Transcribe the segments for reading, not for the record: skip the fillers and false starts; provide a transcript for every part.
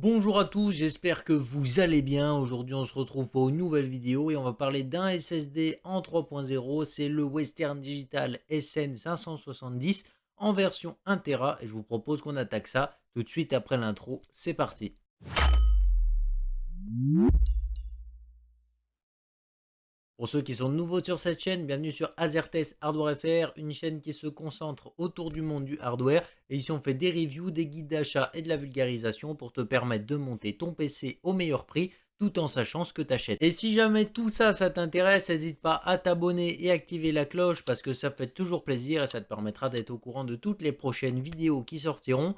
Bonjour à tous, j'espère que vous allez bien. Aujourd'hui, on se retrouve pour une nouvelle vidéo et on va parler d'un SSD en 3.0. C'est le Western Digital SN570 en version 1 Tera et je vous propose qu'on attaque ça tout de suite après l'intro. C'est parti. Pour ceux qui sont nouveaux sur cette chaîne, bienvenue sur AZERTES Hardware FR, une chaîne qui se concentre autour du monde du hardware. Et ici, on fait des reviews, des guides d'achat et de la vulgarisation pour te permettre de monter ton PC au meilleur prix tout en sachant ce que tu achètes. Et si jamais tout ça, ça t'intéresse, n'hésite pas à t'abonner et activer la cloche parce que ça fait toujours plaisir et ça te permettra d'être au courant de toutes les prochaines vidéos qui sortiront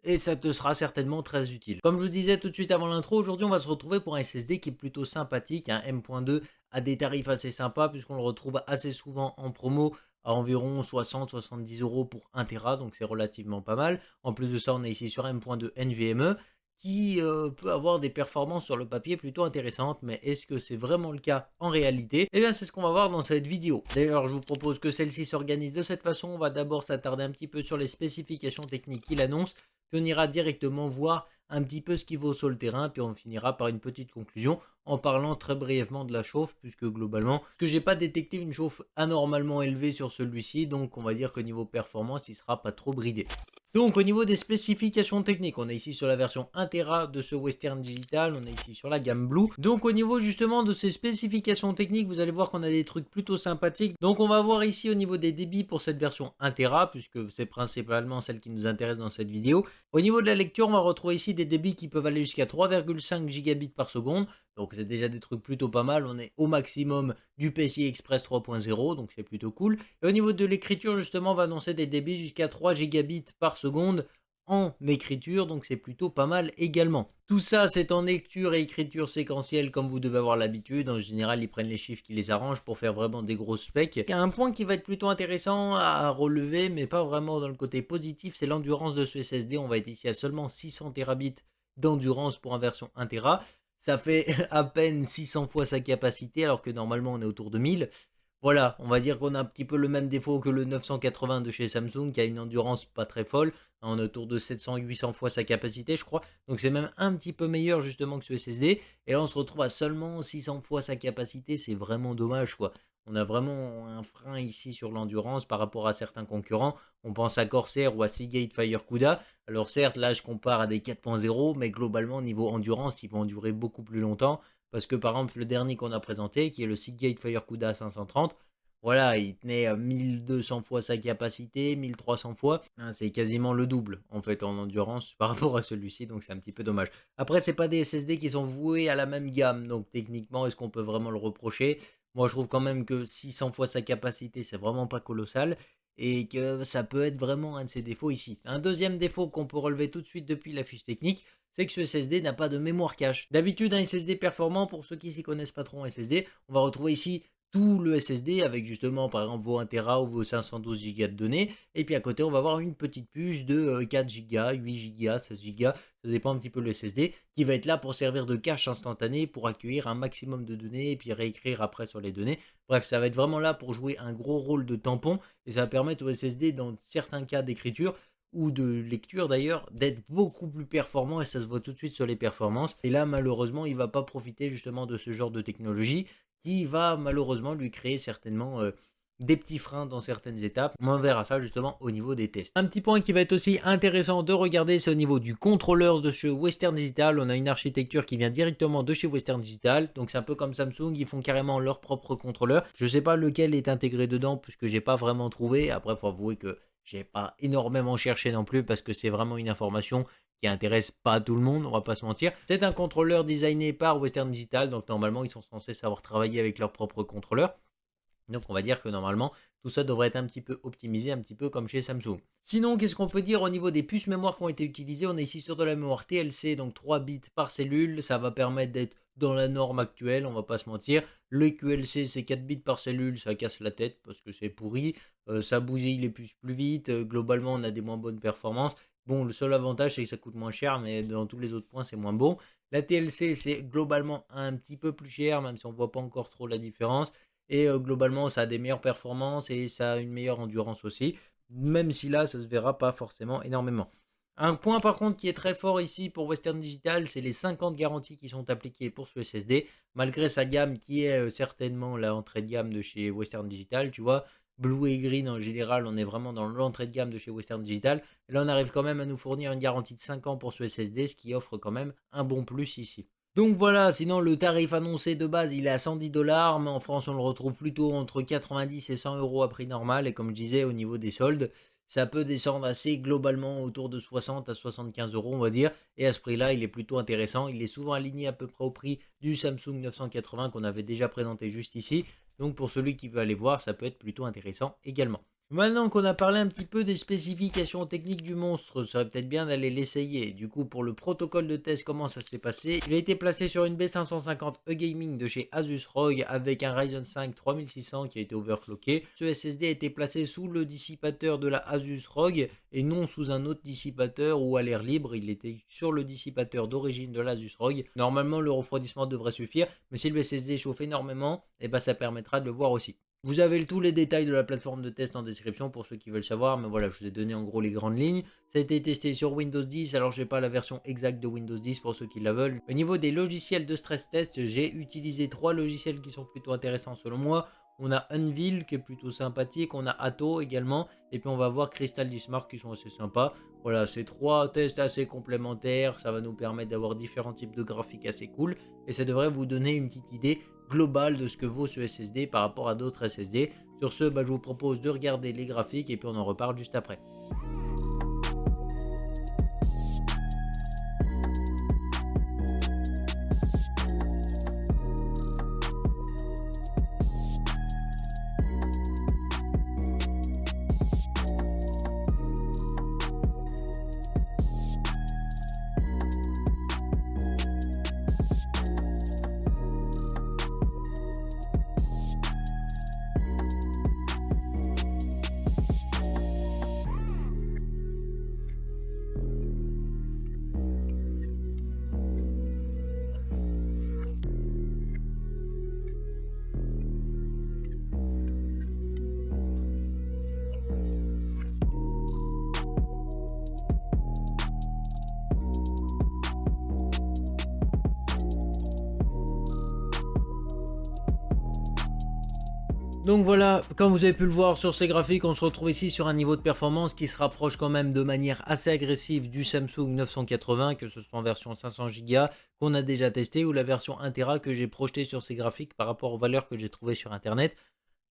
et ça te sera certainement très utile. Comme je vous disais tout de suite avant l'intro, aujourd'hui on va se retrouver pour un SSD qui est plutôt sympathique, un M.2 à des tarifs assez sympas puisqu'on le retrouve assez souvent en promo à environ 60-70 euros pour 1 Tera, donc c'est relativement pas mal. En plus de ça, on est ici sur M.2 NVMe qui peut avoir des performances sur le papier plutôt intéressantes, mais est-ce que c'est vraiment le cas en réalité? Eh bien, c'est ce qu'on va voir dans cette vidéo. D'ailleurs, je vous propose que celle-ci s'organise de cette façon. On va d'abord s'attarder un petit peu sur les spécifications techniques qu'il annonce, puis on ira directement voir un petit peu ce qui vaut sur le terrain, puis on finira par une petite conclusion en parlant très brièvement de la chauffe, puisque globalement, que j'ai pas détecté une chauffe anormalement élevée sur celui-ci, donc on va dire que niveau performance, il sera pas trop bridé. Donc au niveau des spécifications techniques, on est ici sur la version 1 Tera de ce Western Digital, on est ici sur la gamme Blue. Donc au niveau justement de ces spécifications techniques, vous allez voir qu'on a des trucs plutôt sympathiques. Donc on va voir ici au niveau des débits pour cette version 1 Tera, puisque c'est principalement celle qui nous intéresse dans cette vidéo. Au niveau de la lecture, on va retrouver ici des débits qui peuvent aller jusqu'à 3,5 gigabits par seconde. Donc c'est déjà des trucs plutôt pas mal, on est au maximum du PCI Express 3.0, donc c'est plutôt cool. Et au niveau de l'écriture, justement, on va annoncer des débits jusqu'à 3 gigabits par seconde en écriture, donc c'est plutôt pas mal également. Tout ça, c'est en lecture et écriture séquentielle comme vous devez avoir l'habitude. En général, ils prennent les chiffres qui les arrangent pour faire vraiment des grosses specs. Il y a un point qui va être plutôt intéressant à relever, mais pas vraiment dans le côté positif, c'est l'endurance de ce SSD. On va être ici à seulement 600 Tbps d'endurance pour une version 1 Tera. Ça fait à peine 600 fois sa capacité, alors que normalement on est autour de 1000. Voilà, on va dire qu'on a un petit peu le même défaut que le 980 de chez Samsung, qui a une endurance pas très folle. On est autour de 700-800 fois sa capacité, je crois. Donc c'est même un petit peu meilleur justement que ce SSD. Et là, on se retrouve à seulement 600 fois sa capacité. C'est vraiment dommage, quoi. On a vraiment un frein ici sur l'endurance par rapport à certains concurrents. On pense à Corsair ou à Seagate FireCuda. Alors certes, là, je compare à des 4.0, mais globalement, niveau endurance, ils vont endurer beaucoup plus longtemps. Parce que par exemple, le dernier qu'on a présenté, qui est le Seagate FireCuda 530, voilà, il tenait 1200 fois sa capacité, 1300 fois. Hein, c'est quasiment le double en fait en endurance par rapport à celui-ci, donc c'est un petit peu dommage. Après, c'est pas des SSD qui sont voués à la même gamme, donc techniquement, est-ce qu'on peut vraiment le reprocher? Moi, je trouve quand même que 600 fois sa capacité, c'est vraiment pas colossal et que ça peut être vraiment un de ses défauts ici. Un deuxième défaut qu'on peut relever tout de suite depuis la fiche technique, c'est que ce SSD n'a pas de mémoire cache. D'habitude, un SSD performant, pour ceux qui s'y connaissent pas trop en SSD, on va retrouver ici tout le SSD avec justement par exemple vos 1 Tera ou vos 512 Go de données. Et puis à côté, on va avoir une petite puce de 4 Go, 8 Go, 16 Go, ça dépend un petit peu le SSD, qui va être là pour servir de cache instantanée pour accueillir un maximum de données et puis réécrire après sur les données. Bref, ça va être vraiment là pour jouer un gros rôle de tampon et ça va permettre au SSD dans certains cas d'écriture ou de lecture d'ailleurs, d'être beaucoup plus performant et ça se voit tout de suite sur les performances. Et là, malheureusement, il va pas profiter justement de ce genre de technologie qui va malheureusement lui créer certainement des petits freins dans certaines étapes. On verra ça justement au niveau des tests. Un petit point qui va être aussi intéressant de regarder, c'est au niveau du contrôleur de chez Western Digital. On a une architecture qui vient directement de chez Western Digital. Donc c'est un peu comme Samsung, ils font carrément leur propre contrôleur. Je sais pas lequel est intégré dedans puisque j'ai pas vraiment trouvé. Après, il faut avouer que j'ai pas énormément cherché non plus parce que c'est vraiment une information qui intéresse pas tout le monde, on va pas se mentir. C'est un contrôleur designé par Western Digital, donc normalement ils sont censés savoir travailler avec leur propre contrôleur. Donc on va dire que normalement tout ça devrait être un petit peu optimisé, un petit peu comme chez Samsung. Sinon, qu'est-ce qu'on peut dire au niveau des puces mémoire qui ont été utilisées? On est ici sur de la mémoire TLC, donc 3 bits par cellule. Ça va permettre d'être dans la norme actuelle, on va pas se mentir. Le QLC, c'est 4 bits par cellule, ça casse la tête parce que c'est pourri. Ça bousille les puces plus vite. Globalement, on a des moins bonnes performances. Bon, le seul avantage, c'est que ça coûte moins cher, mais dans tous les autres points, c'est moins bon. La TLC, c'est globalement un petit peu plus cher, même si on voit pas encore trop la différence. Et globalement, ça a des meilleures performances et ça a une meilleure endurance aussi, même si là, ça se verra pas forcément énormément. Un point par contre qui est très fort ici pour Western Digital, c'est les 50 garanties qui sont appliquées pour ce SSD, malgré sa gamme qui est certainement la entrée de gamme de chez Western Digital, tu vois. Blue et Green en général, on est vraiment dans l'entrée de gamme de chez Western Digital. Et là, on arrive quand même à nous fournir une garantie de 5 ans pour ce SSD, ce qui offre quand même un bon plus ici. Donc voilà, sinon le tarif annoncé de base, il est à 110 $, mais en France, on le retrouve plutôt entre 90 et 100 € à prix normal. Et comme je disais, au niveau des soldes, ça peut descendre assez globalement autour de 60 à 75 €, on va dire. Et à ce prix-là, il est plutôt intéressant. Il est souvent aligné à peu près au prix du Samsung 980 qu'on avait déjà présenté juste ici. Donc pour celui qui veut aller voir, ça peut être plutôt intéressant également. Maintenant qu'on a parlé un petit peu des spécifications techniques du monstre, ça serait peut-être bien d'aller l'essayer. Du coup, pour le protocole de test, comment ça s'est passé? Il a été placé sur une B550 E-Gaming de chez Asus ROG avec un Ryzen 5 3600 qui a été overclocké. Ce SSD a été placé sous le dissipateur de la Asus ROG et non sous un autre dissipateur ou à l'air libre. Il était sur le dissipateur d'origine de l'Asus ROG. Normalement, le refroidissement devrait suffire, mais si le SSD chauffe énormément, ça permettra de le voir aussi. Vous avez tous les détails de la plateforme de test en description pour ceux qui veulent savoir, mais voilà, je vous ai donné en gros les grandes lignes. Ça a été testé sur Windows 10, alors je n'ai pas la version exacte de Windows 10 pour ceux qui la veulent. Au niveau des logiciels de stress test, j'ai utilisé 3 logiciels qui sont plutôt intéressants selon moi. On a Anvil qui est plutôt sympathique, on a Atto également, et puis on va voir Crystal Dismark qui sont assez sympas. Voilà, c'est 3 tests assez complémentaires, ça va nous permettre d'avoir différents types de graphiques assez cool, et ça devrait vous donner une petite idée globale de ce que vaut ce SSD par rapport à d'autres SSD. Sur ce, je vous propose de regarder les graphiques et puis on en reparle juste après. Donc voilà, comme vous avez pu le voir sur ces graphiques, on se retrouve ici sur un niveau de performance qui se rapproche quand même de manière assez agressive du Samsung 980, que ce soit en version 500 Go qu'on a déjà testé ou la version 1 Tera que j'ai projeté sur ces graphiques par rapport aux valeurs que j'ai trouvées sur internet.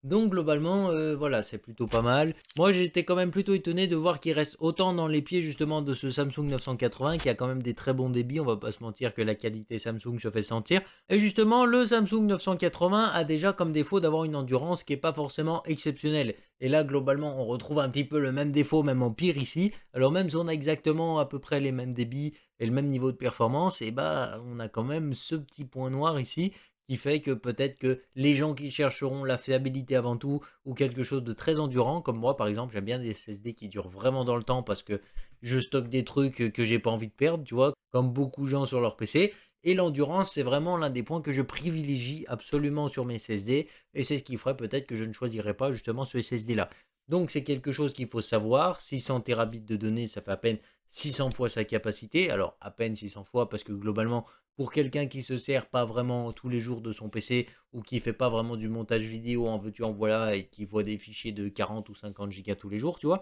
Donc globalement, voilà, c'est plutôt pas mal. Moi, j'étais quand même plutôt étonné de voir qu'il reste autant dans les pieds justement de ce Samsung 980 qui a quand même des très bons débits. On va pas se mentir que la qualité Samsung se fait sentir. Et justement, le Samsung 980 a déjà comme défaut d'avoir une endurance qui est pas forcément exceptionnelle. Et là, globalement, on retrouve un petit peu le même défaut, même en pire ici. Alors même si on a exactement à peu près les mêmes débits et le même niveau de performance, on a quand même ce petit point noir ici qui fait que peut-être que les gens qui chercheront la fiabilité avant tout ou quelque chose de très endurant, comme moi par exemple, j'aime bien des SSD qui durent vraiment dans le temps parce que je stocke des trucs que j'ai pas envie de perdre, tu vois, comme beaucoup de gens sur leur PC. Et l'endurance, c'est vraiment l'un des points que je privilégie absolument sur mes SSD et c'est ce qui ferait peut-être que je ne choisirais pas justement ce SSD-là. Donc c'est quelque chose qu'il faut savoir, 600 Tbps de données, ça fait à peine 600 fois sa capacité, alors à peine 600 fois parce que globalement, pour quelqu'un qui se sert pas vraiment tous les jours de son PC ou qui fait pas vraiment du montage vidéo en veux-tu en voilà et qui voit des fichiers de 40 ou 50 gigas tous les jours, tu vois,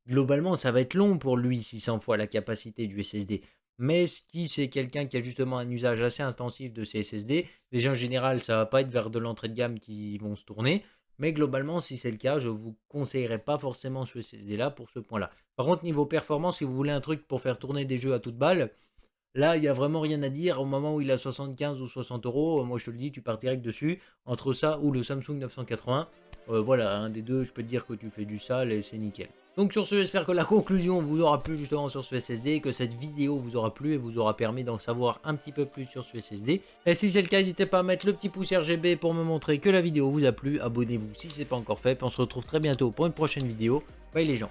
globalement, ça va être long pour lui 600 fois la capacité du SSD. Mais si c'est quelqu'un qui a justement un usage assez intensif de ces SSD, déjà en général, ça va pas être vers de l'entrée de gamme qui vont se tourner. Mais globalement, si c'est le cas, je vous conseillerais pas forcément ce SSD-là pour ce point-là. Par contre, niveau performance, si vous voulez un truc pour faire tourner des jeux à toute balle, là, il y a vraiment rien à dire. Au moment où il a 75 ou 60 euros, moi je te le dis, tu pars direct dessus. Entre ça ou le Samsung 980, voilà, un des deux, je peux te dire que tu fais du sale et c'est nickel. Donc sur ce, j'espère que la conclusion vous aura plu justement sur ce SSD, que cette vidéo vous aura plu et vous aura permis d'en savoir un petit peu plus sur ce SSD. Et si c'est le cas, n'hésitez pas à mettre le petit pouce RGB pour me montrer que la vidéo vous a plu. Abonnez-vous si ce n'est pas encore fait. Puis on se retrouve très bientôt pour une prochaine vidéo. Bye les gens.